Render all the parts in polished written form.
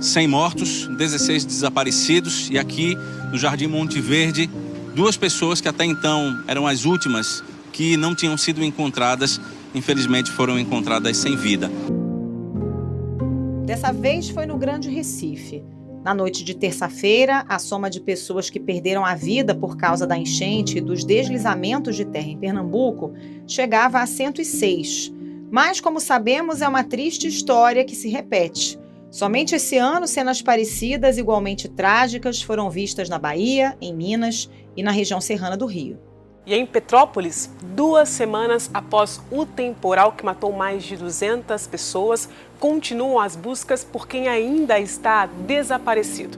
100 mortos, 16 desaparecidos e aqui no Jardim Monte Verde, 2 pessoas que até então eram as últimas que não tinham sido encontradas, infelizmente foram encontradas sem vida. Dessa vez foi no Grande Recife. Na noite de terça-feira, a soma de pessoas que perderam a vida por causa da enchente e dos deslizamentos de terra em Pernambuco chegava a 106. Mas, como sabemos, é uma triste história que se repete. Somente esse ano, cenas parecidas, igualmente trágicas, foram vistas na Bahia, em Minas e na região serrana do Rio. E em Petrópolis, 2 semanas após o temporal que matou mais de 200 pessoas, continuam as buscas por quem ainda está desaparecido.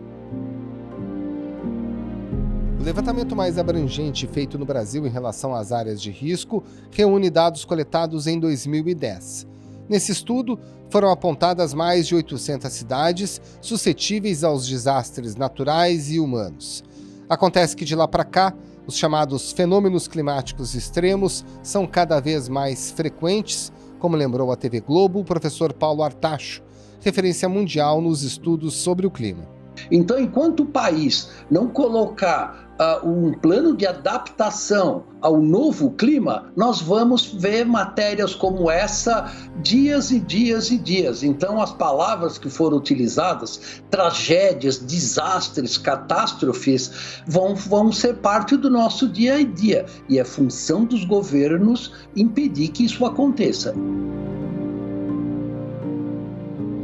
O levantamento mais abrangente feito no Brasil em relação às áreas de risco reúne dados coletados em 2010. Nesse estudo, foram apontadas mais de 800 cidades suscetíveis aos desastres naturais e humanos. Acontece que de lá para cá, os chamados fenômenos climáticos extremos são cada vez mais frequentes, como lembrou a TV Globo o professor Paulo Artacho, referência mundial nos estudos sobre o clima. Então, enquanto o país não colocar um plano de adaptação ao novo clima, nós vamos ver matérias como essa dias e dias e dias. Então, as palavras que foram utilizadas, tragédias, desastres, catástrofes, vão ser parte do nosso dia a dia. E é função dos governos impedir que isso aconteça.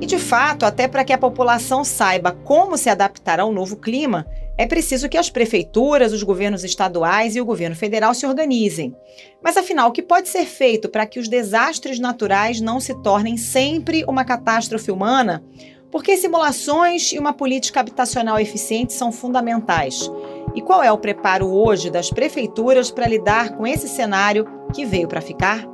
E, de fato, até para que a população saiba como se adaptar ao novo clima, é preciso que as prefeituras, os governos estaduais e o governo federal se organizem. Mas, afinal, o que pode ser feito para que os desastres naturais não se tornem sempre uma catástrofe humana? Porque simulações e uma política habitacional eficiente são fundamentais. E qual é o preparo hoje das prefeituras para lidar com esse cenário que veio para ficar?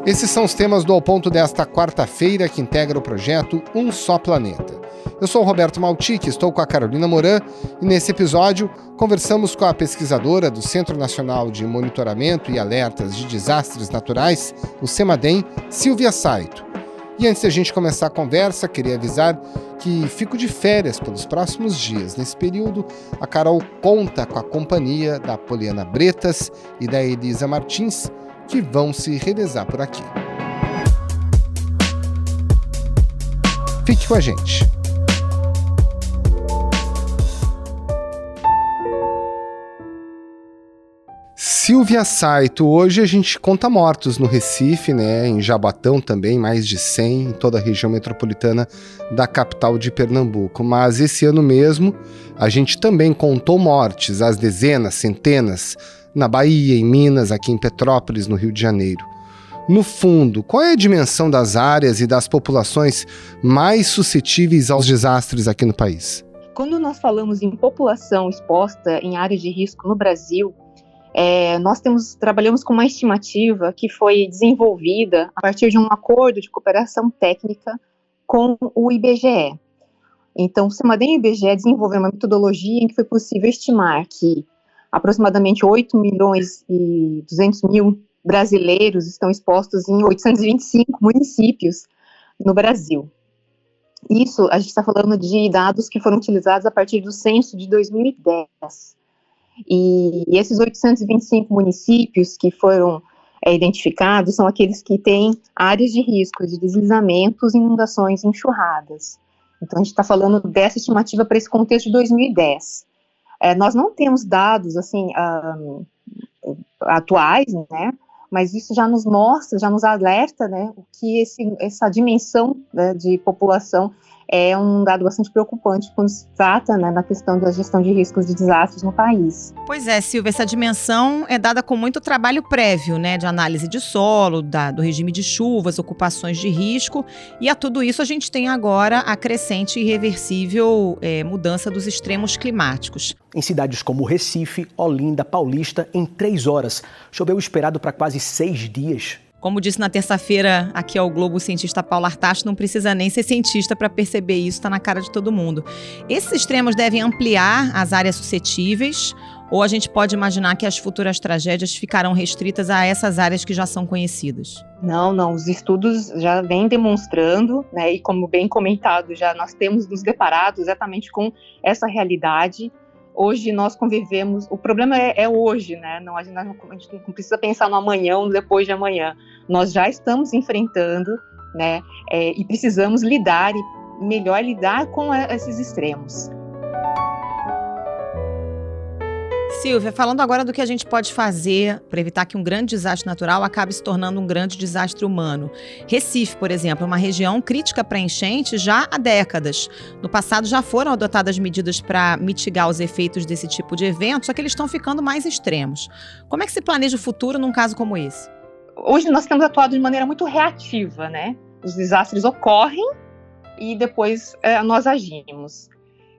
Esses são os temas do Ao Ponto desta quarta-feira, que integra o projeto Um Só Planeta. Eu sou o Roberto Maltic, estou com a Carolina Moran e nesse episódio conversamos com a pesquisadora do Centro Nacional de Monitoramento e Alertas de Desastres Naturais, o CEMADEM, Silvia Saito. E antes de a gente começar a conversa, queria avisar que fico de férias pelos próximos dias. Nesse período, a Carol conta com a companhia da Poliana Bretas e da Elisa Martins, que vão se revezar por aqui. Fique com a gente. Silvia Saito, hoje a gente conta mortos no Recife, né? Em Jaboatão também, mais de 100, em toda a região metropolitana da capital de Pernambuco. Mas esse ano mesmo, a gente também contou mortes, às dezenas, centenas, na Bahia, em Minas, aqui em Petrópolis, no Rio de Janeiro. No fundo, qual é a dimensão das áreas e das populações mais suscetíveis aos desastres aqui no país? Quando nós falamos em população exposta em áreas de risco no Brasil, nós trabalhamos com uma estimativa que foi desenvolvida a partir de um acordo de cooperação técnica com o IBGE. Então, o CEMADEM e o IBGE desenvolveram uma metodologia em que foi possível estimar que aproximadamente 8 milhões e 200 mil brasileiros estão expostos em 825 municípios no Brasil. Isso, a gente está falando de dados que foram utilizados a partir do censo de 2010. E esses 825 municípios que foram identificados são aqueles que têm áreas de risco de deslizamentos, inundações e enxurradas. Então, a gente está falando dessa estimativa para esse contexto de 2010. Nós não temos dados assim, atuais, né, mas isso já nos mostra, já nos alerta, né, que essa dimensão, né, de população é um dado bastante preocupante quando se trata, né, na questão da gestão de riscos de desastres no país. Pois é, Silvia, essa dimensão é dada com muito trabalho prévio, né, de análise de solo, do regime de chuvas, ocupações de risco, e a tudo isso a gente tem agora a crescente e irreversível mudança dos extremos climáticos. Em cidades como Recife, Olinda, Paulista, em 3 horas, choveu esperado para quase 6 dias. Como disse na terça-feira aqui ao Globo o cientista Paulo Artacho, não precisa nem ser cientista para perceber isso, está na cara de todo mundo. Esses extremos devem ampliar as áreas suscetíveis Ou a gente pode imaginar que as futuras tragédias ficarão restritas a essas áreas que já são conhecidas? Não, os estudos já vêm demonstrando, né, e como bem comentado, já nós temos nos deparado exatamente com essa realidade. Hoje nós convivemos, o problema é hoje, né? A gente não precisa pensar no amanhã ou no depois de amanhã. Nós já estamos enfrentando, né? E precisamos lidar com esses extremos. Silvia, falando agora do que a gente pode fazer para evitar que um grande desastre natural acabe se tornando um grande desastre humano. Recife, por exemplo, é uma região crítica para enchente já há décadas. No passado já foram adotadas medidas para mitigar os efeitos desse tipo de evento, só que eles estão ficando mais extremos. Como é que se planeja o futuro num caso como esse? Hoje nós temos atuado de maneira muito reativa, né? Os desastres ocorrem e depois nós agimos.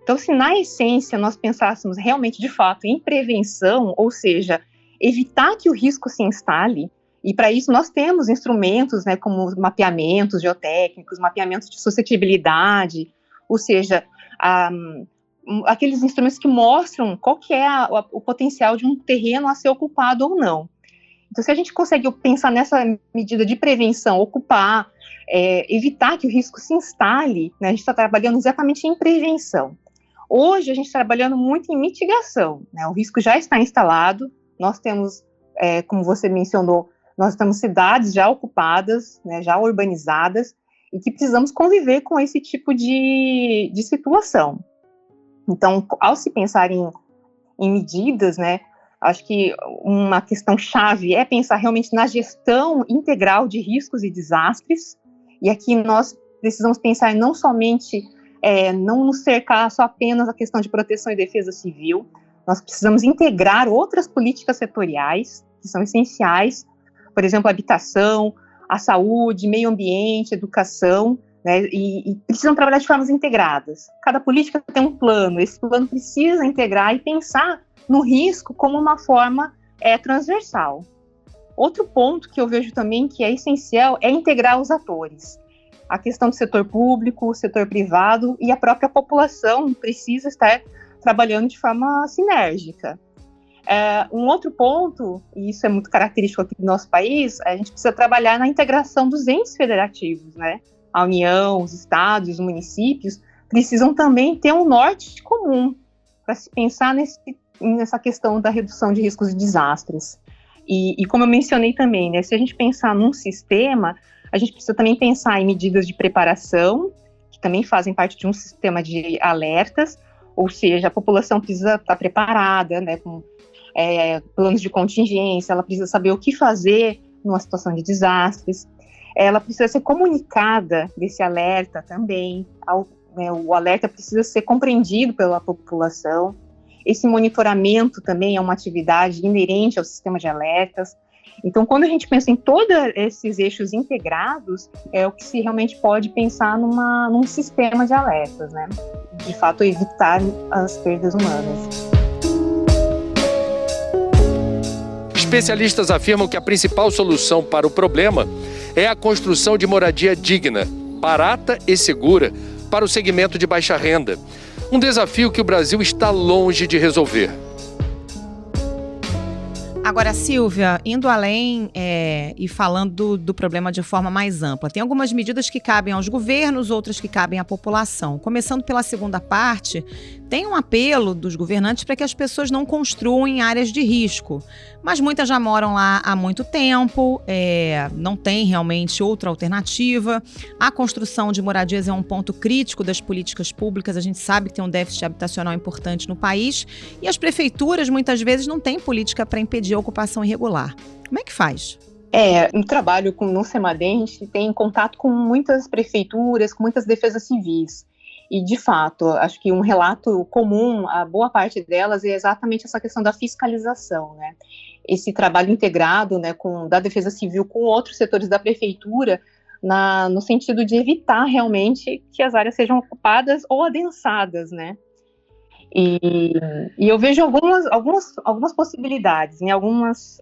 Então, se na essência nós pensássemos realmente, de fato, em prevenção, ou seja, evitar que o risco se instale, e para isso nós temos instrumentos, né, como mapeamentos geotécnicos, mapeamentos de suscetibilidade, ou seja, aqueles instrumentos que mostram qual que é o potencial de um terreno a ser ocupado ou não. Então, se a gente consegue pensar nessa medida de prevenção, ocupar, evitar que o risco se instale, né, a gente está trabalhando exatamente em prevenção. Hoje, a gente está trabalhando muito em mitigação, né? O risco já está instalado, nós temos, como você mencionou, nós temos cidades já ocupadas, né, já urbanizadas, e que precisamos conviver com esse tipo de situação. Então, ao se pensar em medidas, né, acho que uma questão chave é pensar realmente na gestão integral de riscos e desastres, e aqui nós precisamos pensar não somente não nos cercar só apenas a questão de proteção e defesa civil, nós precisamos integrar outras políticas setoriais que são essenciais, por exemplo, a habitação, a saúde, meio ambiente, educação, né, e precisam trabalhar de formas integradas. Cada política tem um plano, esse plano precisa integrar e pensar no risco como uma forma transversal. Outro ponto que eu vejo também que é essencial é integrar os atores. A questão do setor público, o setor privado e a própria população precisa estar trabalhando de forma sinérgica. Um outro ponto, e isso é muito característico aqui do nosso país, a gente precisa trabalhar na integração dos entes federativos, né? A União, os estados, os municípios precisam também ter um norte comum para se pensar nessa questão da redução de riscos e desastres. E como eu mencionei também, né, se a gente pensar num sistema, a gente precisa também pensar em medidas de preparação, que também fazem parte de um sistema de alertas, ou seja, a população precisa estar preparada, né, com planos de contingência, ela precisa saber o que fazer numa situação de desastres, ela precisa ser comunicada desse alerta também, o alerta precisa ser compreendido pela população. Esse monitoramento também é uma atividade inerente ao sistema de alertas. Então, quando a gente pensa em todos esses eixos integrados, é o que se realmente pode pensar num sistema de alertas, né? De fato, evitar as perdas humanas. Especialistas afirmam que a principal solução para o problema é a construção de moradia digna, barata e segura para o segmento de baixa renda. Um desafio que o Brasil está longe de resolver. Agora, Silvia, indo além e falando do problema de forma mais ampla, tem algumas medidas que cabem aos governos, outras que cabem à população. Começando pela segunda parte, tem um apelo dos governantes para que as pessoas não construam em áreas de risco, mas muitas já moram lá há muito tempo, não tem realmente outra alternativa. A construção de moradias é um ponto crítico das políticas públicas, a gente sabe que tem um déficit habitacional importante no país e as prefeituras muitas vezes não têm política para impedir a ocupação irregular. Como é que faz? No trabalho no Semadem, a gente tem contato com muitas prefeituras, com muitas defesas civis. E, de fato, acho que um relato comum, a boa parte delas, é exatamente essa questão da fiscalização, né? Esse trabalho integrado, né, da Defesa Civil com outros setores da prefeitura, no sentido de evitar realmente que as áreas sejam ocupadas ou adensadas, né? E eu vejo algumas possibilidades em algumas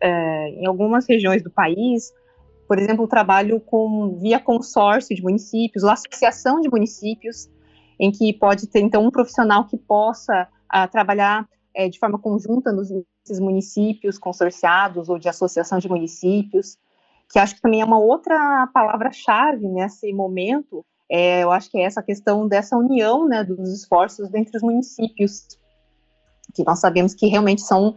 regiões do país, por exemplo, o trabalho via consórcio de municípios, ou associação de municípios, em que pode ter, então, um profissional que possa trabalhar de forma conjunta nesses municípios consorciados ou de associação de municípios, que acho que também é uma outra palavra-chave nesse momento. Eu acho que é essa questão dessa união, né, dos esforços entre os municípios, que nós sabemos que realmente são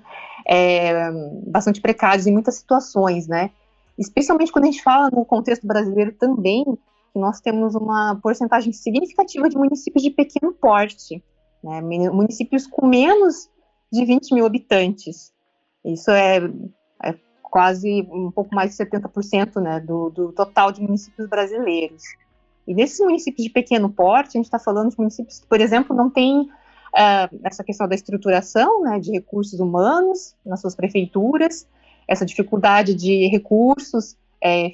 bastante precários em muitas situações, né? Especialmente quando a gente fala no contexto brasileiro também, que nós temos uma porcentagem significativa de municípios de pequeno porte, né? Municípios com menos de 20 mil habitantes. Isso é quase um pouco mais de 70%, né, do total de municípios brasileiros. E nesses municípios de pequeno porte, a gente está falando de municípios que, por exemplo, não têm essa questão da estruturação, né, de recursos humanos nas suas prefeituras, essa dificuldade de recursos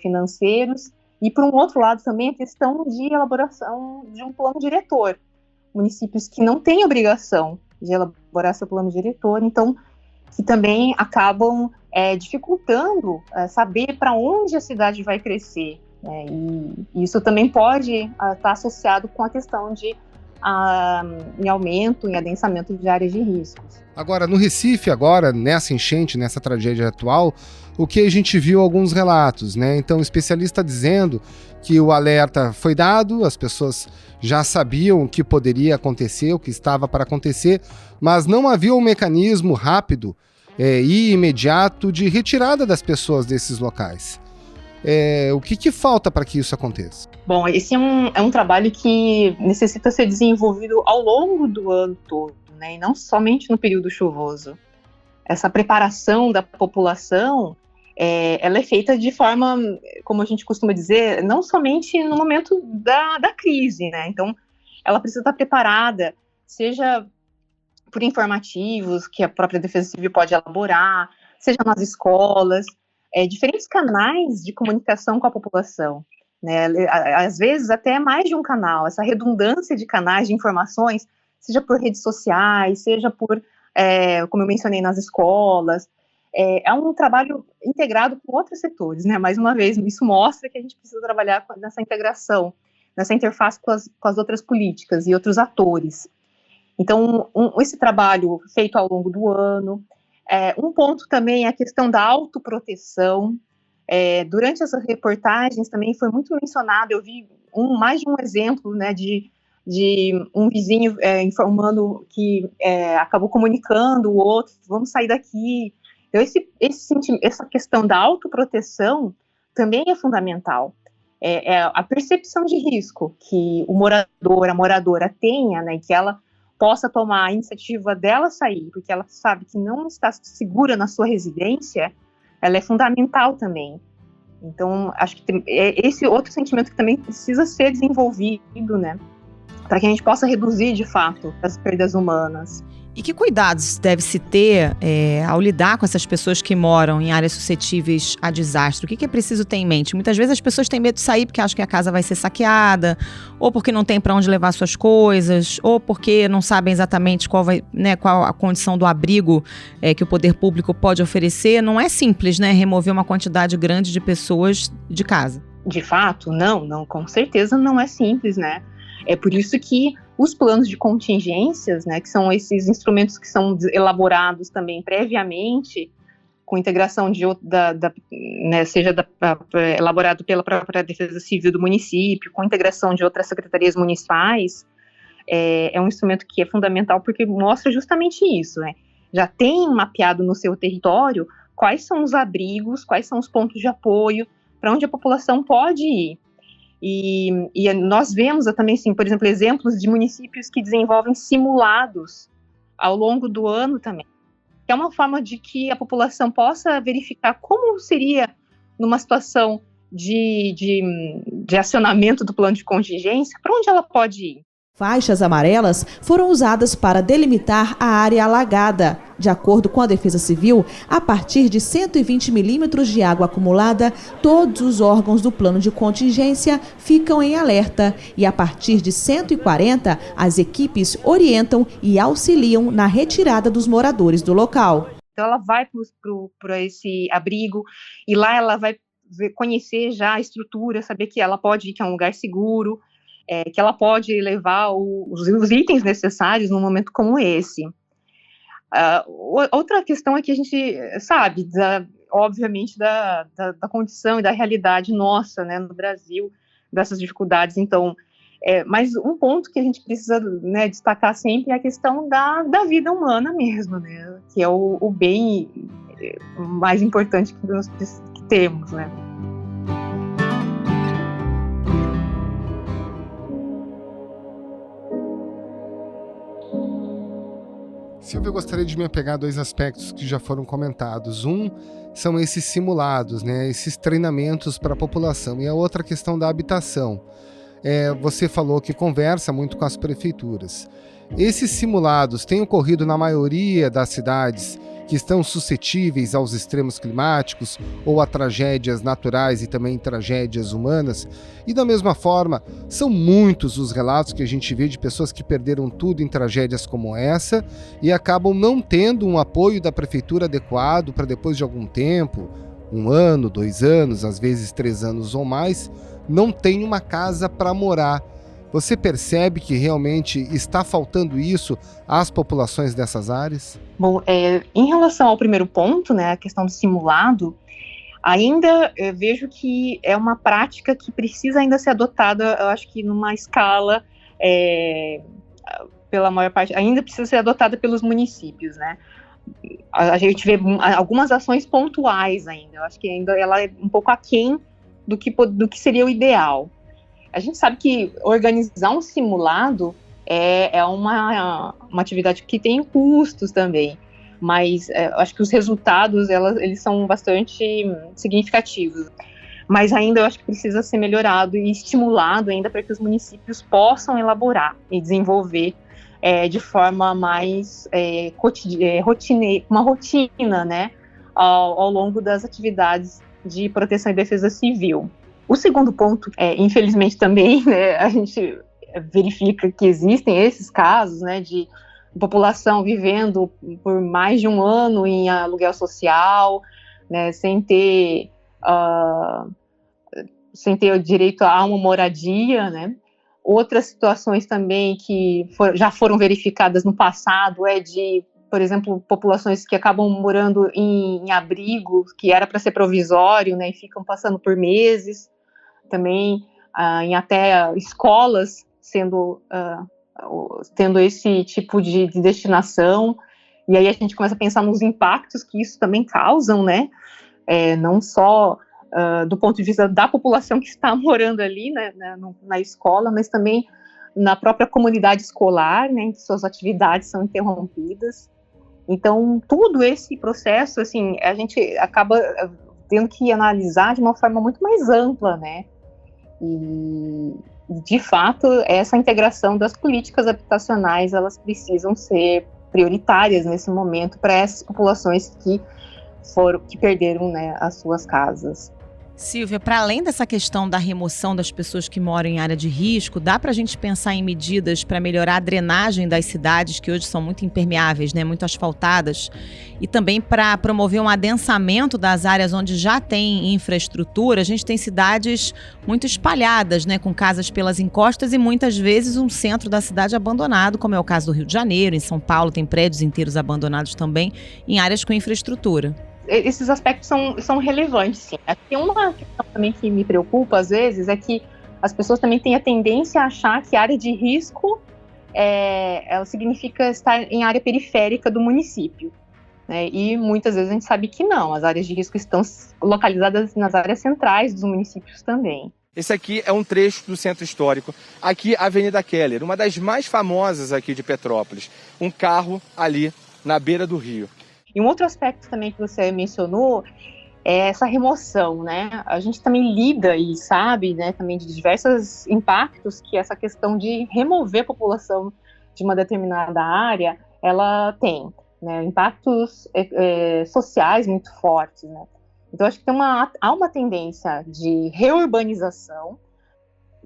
financeiros, e, por um outro lado, também a questão de elaboração de um plano diretor. Municípios que não têm obrigação de elaborar seu plano diretor, então, que também acabam dificultando saber para onde a cidade vai crescer, né, e isso também pode estar associado com a questão de em aumento, em adensamento de áreas de riscos. Agora, no Recife, nessa enchente, nessa tragédia atual, o que a gente viu alguns relatos, né? Então, o especialista dizendo que o alerta foi dado, as pessoas já sabiam o que poderia acontecer, o que estava para acontecer, mas não havia um mecanismo rápido e imediato de retirada das pessoas desses locais. O que falta para que isso aconteça? Bom, esse é um trabalho que necessita ser desenvolvido ao longo do ano todo, né, e não somente no período chuvoso. Essa preparação da população, ela é feita de forma, como a gente costuma dizer, não somente no momento da crise, né? Então, ela precisa estar preparada, seja por informativos que a própria Defesa Civil pode elaborar, seja nas escolas, diferentes canais de comunicação com a população, né? Às vezes até mais de um canal, essa redundância de canais de informações, seja por redes sociais, seja por, como eu mencionei, nas escolas. É um trabalho integrado com outros setores, né? Mais uma vez, isso mostra que a gente precisa trabalhar nessa integração, nessa interface com as outras políticas e outros atores. Então, esse trabalho feito ao longo do ano. Um ponto também é a questão da autoproteção. Durante essas reportagens também foi muito mencionado, eu vi mais de um exemplo, né, de um vizinho informando que acabou comunicando o outro, vamos sair daqui. Então, essa questão da autoproteção também é fundamental. A percepção de risco que o morador, a moradora tenha, né, que ela possa tomar a iniciativa dela sair, porque ela sabe que não está segura na sua residência, ela é fundamental também. Então, acho que tem esse outro sentimento que também precisa ser desenvolvido, né, para que a gente possa reduzir, de fato, as perdas humanas. E que cuidados deve-se ter ao lidar com essas pessoas que moram em áreas suscetíveis a desastre? O que é preciso ter em mente? Muitas vezes as pessoas têm medo de sair porque acham que a casa vai ser saqueada, ou porque não tem para onde levar suas coisas, ou porque não sabem exatamente qual a condição do abrigo que o poder público pode oferecer. Não é simples, né, remover uma quantidade grande de pessoas de casa. De fato, não, com certeza não é simples, né? É por isso que os planos de contingências, né, que são esses instrumentos que são elaborados também previamente, com integração elaborado pela própria Defesa Civil do município, com integração de outras secretarias municipais, é um instrumento que é fundamental porque mostra justamente isso, né? Já tem mapeado no seu território quais são os abrigos, quais são os pontos de apoio, para onde a população pode ir. E nós vemos também, sim, por exemplo, exemplos de municípios que desenvolvem simulados ao longo do ano também. É uma forma de que a população possa verificar como seria numa situação de acionamento do plano de contingência, para onde ela pode ir. Faixas amarelas foram usadas para delimitar a área alagada. De acordo com a Defesa Civil, a partir de 120 milímetros de água acumulada, todos os órgãos do plano de contingência ficam em alerta e a partir de 140, as equipes orientam e auxiliam na retirada dos moradores do local. Então ela vai para esse abrigo e lá ela vai conhecer já a estrutura, saber que ela pode ir, que é um lugar seguro, que ela pode levar os itens necessários num momento como esse. Outra questão é que a gente sabe, obviamente, da condição e da realidade nossa, né, no Brasil, dessas dificuldades. Então, mas um ponto que a gente precisa, né, destacar sempre é a questão da vida humana mesmo, né, que é o bem mais importante que nós temos, né. Silvia, eu gostaria de me apegar a dois aspectos que já foram comentados. Um são esses simulados, né, esses treinamentos para a população, e a outra questão da habitação. Você falou que conversa muito com as prefeituras. Esses simulados têm ocorrido na maioria das cidades que estão suscetíveis aos extremos climáticos ou a tragédias naturais e também tragédias humanas. E da mesma forma, são muitos os relatos que a gente vê de pessoas que perderam tudo em tragédias como essa e acabam não tendo um apoio da prefeitura adequado para depois de algum tempo, 1 ano, 2 anos, às vezes 3 anos ou mais, não tem uma casa para morar. Você percebe que realmente está faltando isso às populações dessas áreas? Bom, em relação ao primeiro ponto, né, a questão do simulado, ainda vejo que é uma prática que precisa ainda ser adotada, eu acho que numa escala, pela maior parte, ainda precisa ser adotada pelos municípios, né. A gente vê algumas ações pontuais ainda, eu acho que ainda ela é um pouco aquém do que seria o ideal. A gente sabe que organizar um simulado é uma atividade que tem custos também, mas acho que os resultados eles são bastante significativos. Mas ainda eu acho que precisa ser melhorado e estimulado ainda para que os municípios possam elaborar e desenvolver de forma mais uma rotina, né, ao longo das atividades de proteção e defesa civil. O segundo ponto, infelizmente também, né, a gente verifica que existem esses casos, né, de população vivendo por mais de 1 ano em aluguel social, né, sem ter o direito a uma moradia, né. Outras situações também que já foram verificadas no passado de, por exemplo, populações que acabam morando em abrigo, que era para ser provisório, né, e ficam passando por meses. Também em até escolas tendo esse tipo de destinação, e aí a gente começa a pensar nos impactos que isso também causam, né, não só do ponto de vista da população que está morando ali, né, na escola, mas também na própria comunidade escolar, né, em que suas atividades são interrompidas. Então, todo esse processo, assim, a gente acaba tendo que analisar de uma forma muito mais ampla, né, e de fato, essa integração das políticas habitacionais, elas precisam ser prioritárias nesse momento para essas populações que perderam, né, as suas casas. Silvia, para além dessa questão da remoção das pessoas que moram em área de risco, dá para a gente pensar em medidas para melhorar a drenagem das cidades, que hoje são muito impermeáveis, né, muito asfaltadas, e também para promover um adensamento das áreas onde já tem infraestrutura. A gente tem cidades muito espalhadas, né, com casas pelas encostas e muitas vezes um centro da cidade abandonado, como é o caso do Rio de Janeiro. Em São Paulo tem prédios inteiros abandonados também em áreas com infraestrutura. Esses aspectos são relevantes, sim. Tem uma questão também que me preocupa, às vezes, é que as pessoas também têm a tendência a achar que a área de risco ela significa estar em área periférica do município, né? E muitas vezes a gente sabe que não, as áreas de risco estão localizadas nas áreas centrais dos municípios também. Esse aqui é um trecho do centro histórico, aqui a Avenida Keller, uma das mais famosas aqui de Petrópolis, um carro ali na beira do rio. E um outro aspecto também que você mencionou é essa remoção, né? A gente também lida e sabe, né, também de diversos impactos que essa questão de remover a população de uma determinada área, ela tem, né? Impactos sociais muito fortes, né? Então, acho que há uma tendência de reurbanização,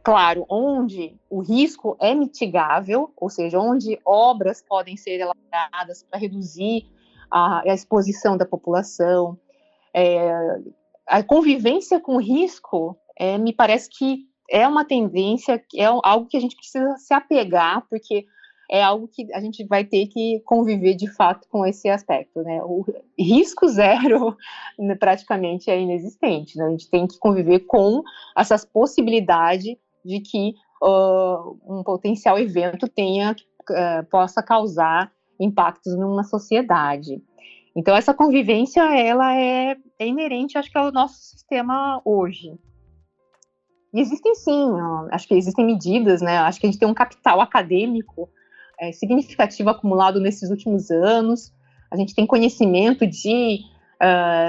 claro, onde o risco é mitigável, ou seja, onde obras podem ser elaboradas para reduzir a exposição da população. A convivência com o risco, me parece que é uma tendência, é algo que a gente precisa se apegar, porque é algo que a gente vai ter que conviver de fato com esse aspecto, né? O risco zero praticamente é inexistente, né? A gente tem que conviver com essas possibilidades de que um potencial evento possa causar impactos numa sociedade. Então, essa convivência, ela é inerente, acho que, ao nosso sistema hoje. E existem, sim, acho que existem medidas, né? Acho que a gente tem um capital acadêmico significativo acumulado nesses últimos anos. A gente tem conhecimento de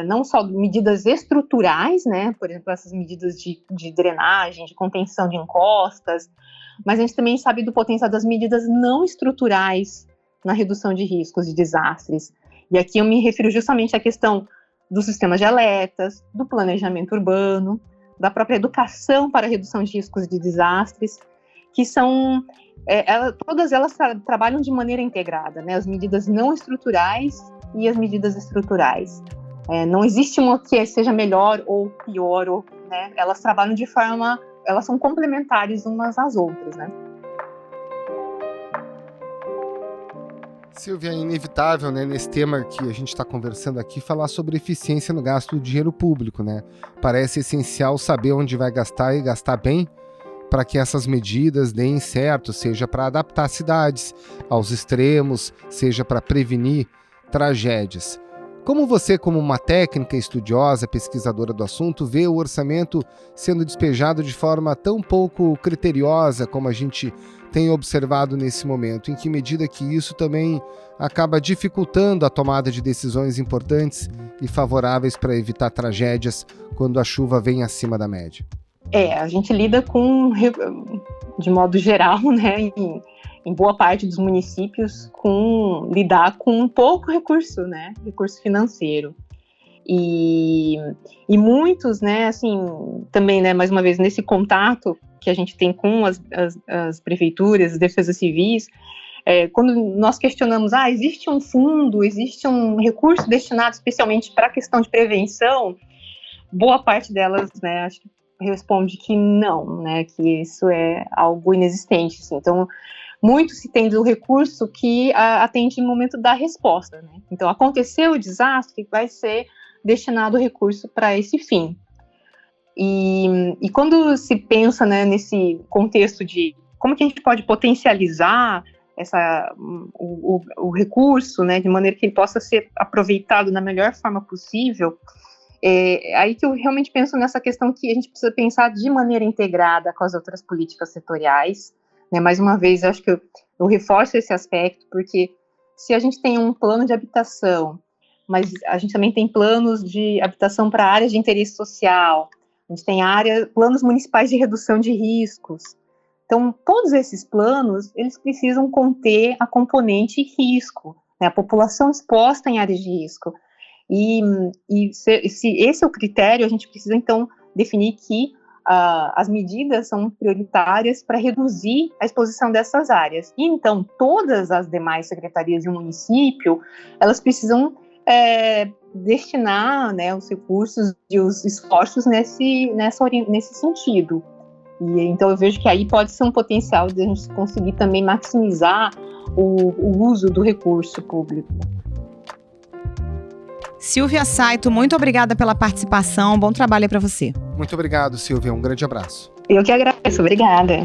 não só medidas estruturais, né? Por exemplo, essas medidas de drenagem, de contenção de encostas, mas a gente também sabe do potencial das medidas não estruturais na redução de riscos de desastres. E aqui eu me refiro justamente à questão dos sistemas de alertas, do planejamento urbano, da própria educação para a redução de riscos de desastres, que são, todas elas trabalham de maneira integrada, né? As medidas não estruturais e as medidas estruturais. Não existe uma que seja melhor ou pior, né? Elas trabalham de forma, elas são complementares umas às outras, né? Silvia, é inevitável, né, nesse tema que a gente está conversando aqui, falar sobre eficiência no gasto do dinheiro público, né? Parece essencial saber onde vai gastar e gastar bem para que essas medidas deem certo, seja para adaptar cidades aos extremos, seja para prevenir tragédias. Como você, como uma técnica estudiosa, pesquisadora do assunto, vê o orçamento sendo despejado de forma tão pouco criteriosa como a gente tem observado nesse momento? Em que medida que isso também acaba dificultando a tomada de decisões importantes e favoráveis para evitar tragédias quando a chuva vem acima da média? A gente lida com, de modo geral, né, em boa parte dos municípios, lidar com pouco recurso, né, recurso financeiro. E muitos, né, assim, também, né, mais uma vez, nesse contato que a gente tem com as prefeituras, as defesas civis, quando nós questionamos, existe um fundo, existe um recurso destinado especialmente para a questão de prevenção, boa parte delas, né, acho que responde que não, né, que isso é algo inexistente, assim. Então, muito se tem do recurso que atende no momento da resposta, né? Então, aconteceu o desastre, vai ser destinado o recurso para esse fim. E quando se pensa, né, nesse contexto de como que a gente pode potencializar o recurso, né, de maneira que ele possa ser aproveitado da melhor forma possível, aí que eu realmente penso nessa questão que a gente precisa pensar de maneira integrada com as outras políticas setoriais, né? Mais uma vez, eu acho que eu reforço esse aspecto, porque se a gente tem um plano de habitação, mas a gente também tem planos de habitação para áreas de interesse social, a gente tem planos municipais de redução de riscos. Então, todos esses planos, eles precisam conter a componente risco, né? A população exposta em áreas de risco. E se esse é o critério, a gente precisa, então, definir que as medidas são prioritárias para reduzir a exposição dessas áreas. E, então, todas as demais secretarias de um município, elas precisam destinar, né, os recursos e os esforços nesse sentido. E, então, eu vejo que aí pode ser um potencial de a gente conseguir também maximizar o uso do recurso público. Silvia Saito, muito obrigada pela participação. Bom trabalho para você. Muito obrigado, Silvia. Um grande abraço. Eu que agradeço. Obrigada.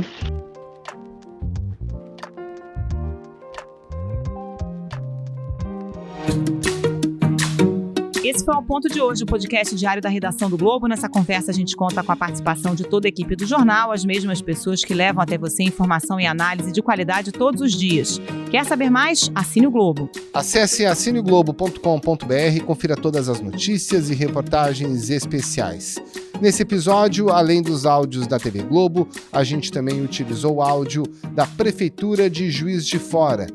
Esse foi o Ponto de Hoje, o podcast diário da redação do Globo. Nessa conversa a gente conta com a participação de toda a equipe do jornal, as mesmas pessoas que levam até você informação e análise de qualidade todos os dias. Quer saber mais? Assine o Globo. Acesse assineoglobo.com.br e confira todas as notícias e reportagens especiais. Nesse episódio, além dos áudios da TV Globo, a gente também utilizou o áudio da Prefeitura de Juiz de Fora.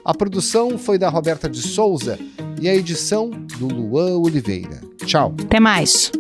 A produção foi da Roberta de Souza e a edição do Luan Oliveira. Tchau. Até mais.